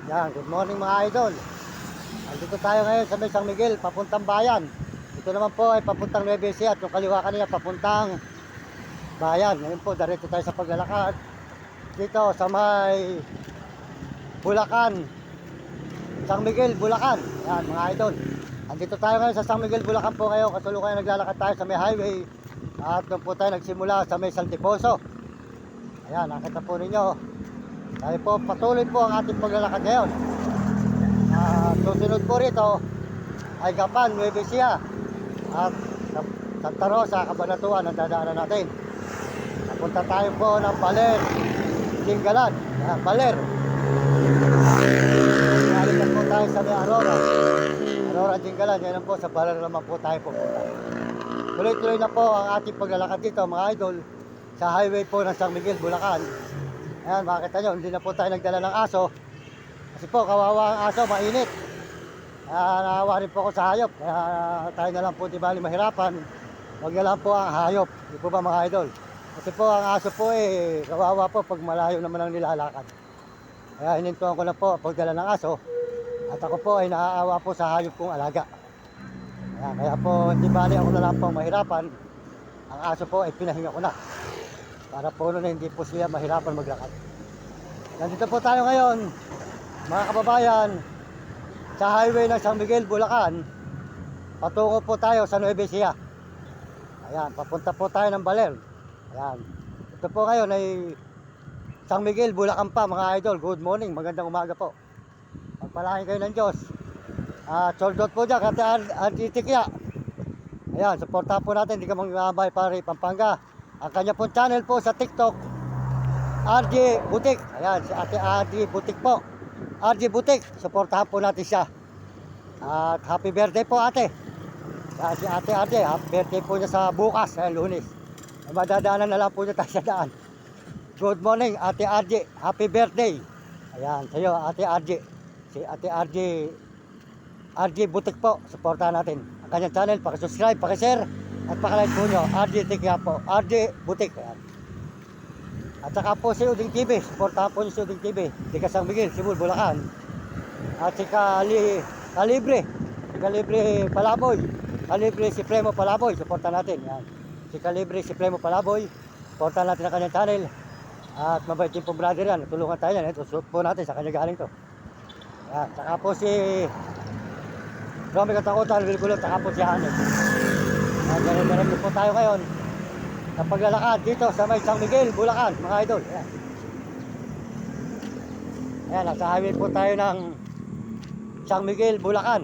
Yan, good morning mga idol. Andito tayo ngayon sa may San Miguel, papuntang bayan. Ito naman po ay papuntang Nueva Ecija at yung kaliwa kanina papuntang bayan. Ngayon po, diretso tayo sa paglalakad. Dito sa may Bulacan, San Miguel, Bulacan. Yan mga idol. Andito tayo ngayon sa San Miguel, Bulacan po ngayon. Kasalukuyan naglalakad tayo sa may highway. At doon po tayo nagsimula sa may Santiposo. Ayan, nakita po ninyo. Tayo po, patuloy po ang ating paglalakad ngayon. Susunod po rito ay Gapan, Nueva Ecija at Santa Rosa, Cabanatuan ang dadaanan natin. Napunta tayo po ng Baler, Dingalan, Baler. Nalikan po tayo sa may Aurora, Dingalan. Yan po, sa Baler naman po tayo pupunta. Tuloy-tuloy na po ang ating paglalakad dito mga idol sa highway po ng San Miguel, Bulacan. Ayan, makita nyo, hindi na po tayo nagdala ng aso. Kasi po, kawawa ang aso, mainit. Naawa rin po ako sa hayop. Kaya tayo na lang po, di bali mahirapan. Huwag na lang po ang hayop. Di po ba mga idol? Kasi po, ang aso po kawawa po pag malayo naman ang nilalakad. Kaya hinintuan ko na po pagdala ng aso. At ako po ay naaawa po sa hayop kong alaga. Kaya po, di bali ako na lang po mahirapan. Ang aso po ay pinahinga ko na. Para po na hindi po sila mahirapan maglakad. Nandito po tayo ngayon, mga kababayan, sa highway ng San Miguel, Bulacan. Patungo po tayo sa Nueva Ecija. Ayan, papunta po tayo ng Baler. Ayan. Ito po ngayon ay San Miguel, Bulacan pa mga idol. Good morning, magandang umaga po. Pagpalain kayo ng Diyos. Soldot po dyan, kati Antitikya. Ayan, supportahan po natin, hindi ka mangbabay pare Pampanga. Ang kanya pong channel po sa TikTok, RJ Butik. Ayan, si Ate RJ Butik po. RJ Butik, supportahan po natin siya. At happy birthday po ate. Ayan, si Ate RJ, happy birthday po niya sa bukas, Lunes. Madadaanan na lang po niya tayo sa daan. Good morning Ate RJ, happy birthday. Ayan, sa'yo Ate RJ. Si Ate RJ Butik po, supportahan natin. Ang kanyang channel, pakisubscribe, pakishare. At pakilike po nyo, RJ Tikya po, RJ Butik. Ayan. At saka po si Uding TV, supportahan po nyo si Uding TV. Si San Miguel, Sibul, Bulacan. At si Kalibre Palaboy. Kalibre Supremo Palaboy, supportahan natin. Ayan. Si Kalibre Supremo Palaboy, supportahan natin ang kanyang channel. At mabait din po brother yan, tulungan tayo yan. Ito, support po natin, sa kanya galing to. Ayan. Saka po si Romy Katakutan, Wilgulot, saka po si Hanel. Ganun po tayo ngayon sa paglalakad dito sa may San Miguel, Bulacan, mga idol. Ayan. Ayan, nasa highway po tayo ng San Miguel, Bulacan.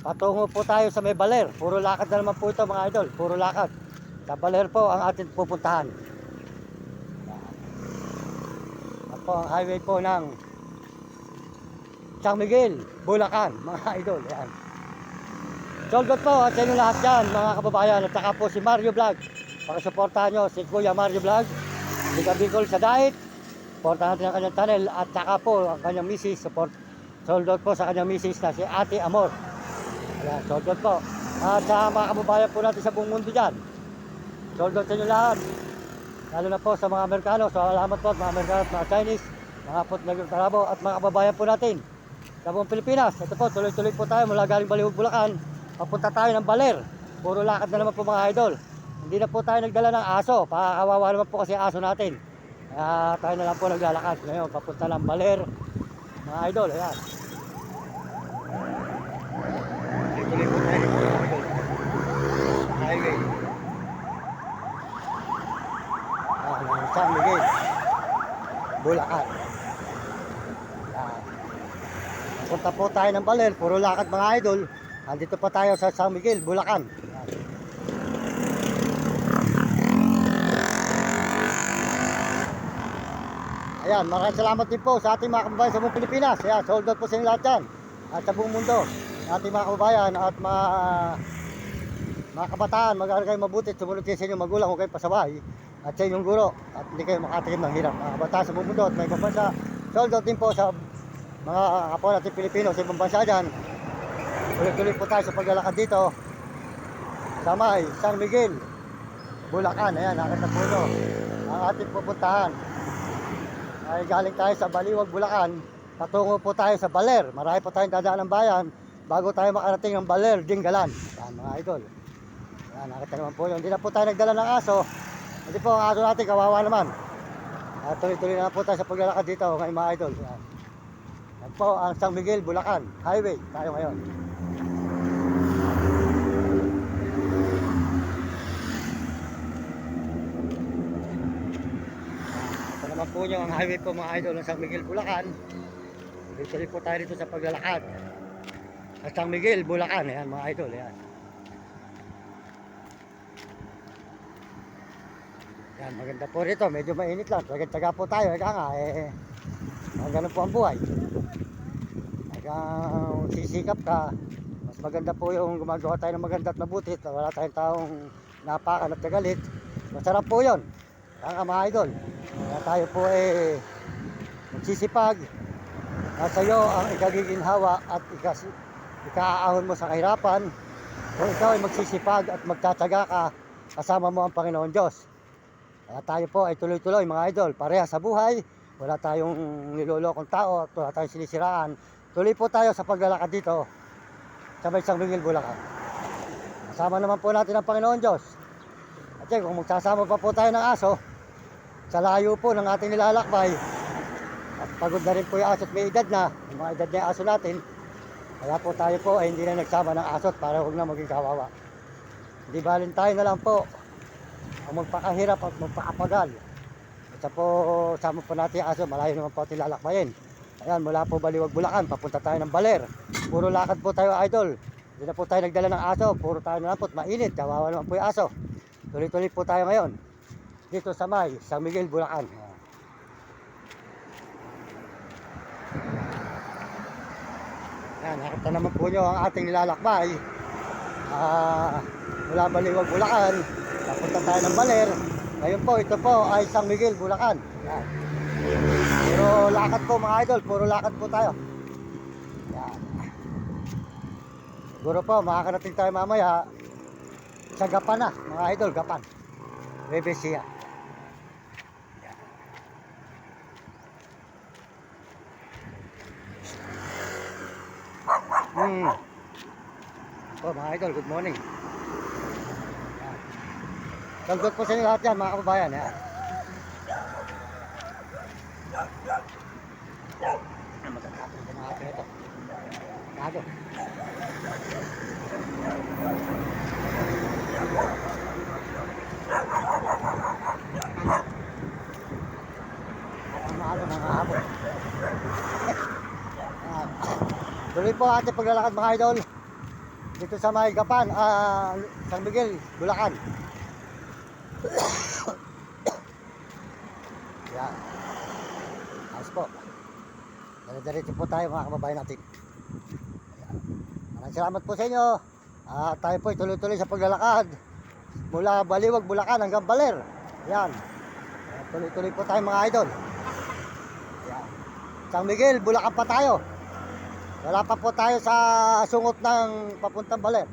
Patungo po tayo sa may Baler. Puro lakad na naman po ito mga idol, puro lakad. Sa Baler po ang ating pupuntahan. Ayan po ang highway po ng San Miguel, Bulacan, mga idol. Ayan. Soldot po at sa inyo lahat dyan mga kababayan. At saka po si Mario Vlog. Pakisuportahan nyo si Kuya Mario Vlog. Si Bicol sa Diet. Supportahan natin ang kanyang channel. At saka po ang kanyang misis. Soldot po sa kanyang misis na si Ate Amor. Ayan, soldot po. At sa mga kababayan po natin sa buong mundo dyan. Soldot sa inyo lahat. Lalo na po sa mga Amerikano. Salamat po at mga Amerikano at mga Chinese. Mga po at mga kababayan po natin sa buong Pilipinas. Ito po, tuloy-tuloy po tayo mula galing Baliwag, Bulacan. Papunta tayo ng Baler. Puro lakad na naman po mga idol. Hindi na po tayo nagdala ng aso. Pakakawawa naman po kasi aso natin. Kaya tayo na lang po naglalakad. Ngayon, papunta ng Baler. Mga idol, ayan. Tuloy po tayo mga idol. Highway. San Miguel, Bulacan. Ayan. Papunta po tayo ng Baler. Puro lakad mga idol. Andito pa tayo sa San Miguel, Bulacan. Ayan, maraming salamat din po sa ating mga kababayan sa buong Pilipinas. Ayan, sold out po sa inyo lahat yan. At sa buong mundo, ating mga kababayan at mga kabataan, mag-aaral kayo mabuti, sumunod kayo sa inyong magulang kung kayo pasaway. At sa inyong guro, at hindi kayo makatikim ng hirap. Mga kabataan sa buong mundo at may ibang bansa, sold out din po sa mga kapwa natin Pilipino sa ibang bansa dyan. Tuloy-tuloy po tayo sa paglalakad dito sa may San Miguel, Bulacan. Ayan, nakita po nyo ang ating pupuntahan ay galing tayo sa Baliwag, Bulacan. patungo po tayo sa Baler. Marami po tayong dadaan ng bayan bago tayo makarating ng Baler, Dingalan. Yan mga idol. Yan, nakita naman po yun. Hindi na po tayo nagdala ng aso. Hindi po ang aso natin, kawawa naman. Tuloy-tuloy na po tayo sa paglalakad dito ngayon mga idol. Yan. Yan po ang San Miguel, Bulacan Highway tayo ngayon. Ito naman po nyo ang highway po mga idol ng San Miguel, Bulacan. Tuloy-tuloy po tayo dito sa paglalakad at San Miguel, Bulacan. Yan mga idol. Yan. Yan, maganda po rito. Medyo mainit lang. Taga-taga po tayo. Ika nga, ganun po ang buhay. Hanggang sisikap ka, mas maganda po yung gumagawa tayo ng maganda at mabuti. Wala tayong taong napakan at kagalit. Masarap po yun. Kaya mga idol, kaya tayo po magsisipag. Nasa iyo ang ikagiginhawa at ikaahon mo sa kahirapan. Kung ikaw ay magsisipag at magtataga ka, kasama mo ang Panginoon Diyos. Kaya tayo po ay tuloy-tuloy mga idol, pareha sa buhay. Wala tayong nilolokong tao at wala tayong sinisiraan. Tuloy po tayo sa paglalakad dito sa may San Miguel, Bulacan. Kasama naman po natin ang Panginoon Diyos. At kung magsasama pa po tayo ng aso, sa layo po ng ating nilalakbay, at pagod na rin po yung aso at may edad na, yung mga edad na yung aso natin, kaya po tayo po ay hindi na nagsama ng aso para huwag na maging kawawa. Hindi balin tayo na lang po ang magpakahirap at magpakapagal. At po, sama po natin yung aso, malayo naman po ating lalakbayin. Ayan, mula po Baliwag, Bulacan, papunta tayo ng Baler. Puro lakad po tayo idol. Hindi na po tayo nagdala ng aso, puro tayo na lang po, mainit, kawawa naman po yung aso. Tuloy-tuloy po tayo ngayon dito sa may San Miguel, Bulacan. Yan, nakita naman po nyo ang ating nilalakbay. Mula Baliwag, Bulacan, papunta tayo ng Baler. Ngayon po, ito po ay San Miguel, Bulacan. Yan. Puro lakad po mga idol, puro lakad po tayo. Yan. Siguro po, makakarating tayo mamaya sa Gapan na, mga idol, Gapan. Rebesia. Oh, mga idol, good morning. Salgot po sa inyo lahat yan, mga kababayan. Yan. Magandang po mga ito. Kago. Mga hapon. Tuloy po ating paglalakad mga idol dito sa may Gapan, San Miguel, Bulacan. Yan. Ayos po. Diretso po tayo mga kababayan natin. Yan. Maraming salamat po sa inyo. Tayo po tuloy-tuloy sa paglalakad mula Baliwag, Bulacan hanggang Baler. Yan. Tuloy-tuloy po tayo mga idol. Yan. San Miguel, Bulacan pa tayo. Wala pa po tayo sa sungot ng papuntang Baler.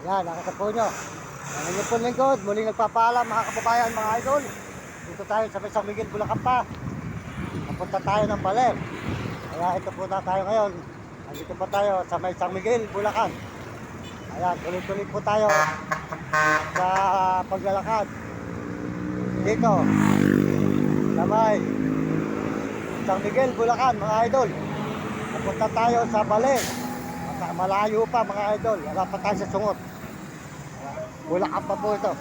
Yan, nakita po nyo. Ang inyong po lingkod, muling nagpapaalam mga kababayan, mga idol. Dito tayo sa may San Miguel, Bulacan pa. Napunta tayo ng Baler. Kaya ito po na tayo ngayon. Nandito pa tayo sa may San Miguel, Bulacan. Ayan, tuloy-tuloy po tayo sa paglalakad. Dito, sa may San Miguel, Bulacan, mga idol. Napunta tayo sa Baler. Malayo pa mga idol. Wala pa tayo sa sungot. Bulacan pa po ito.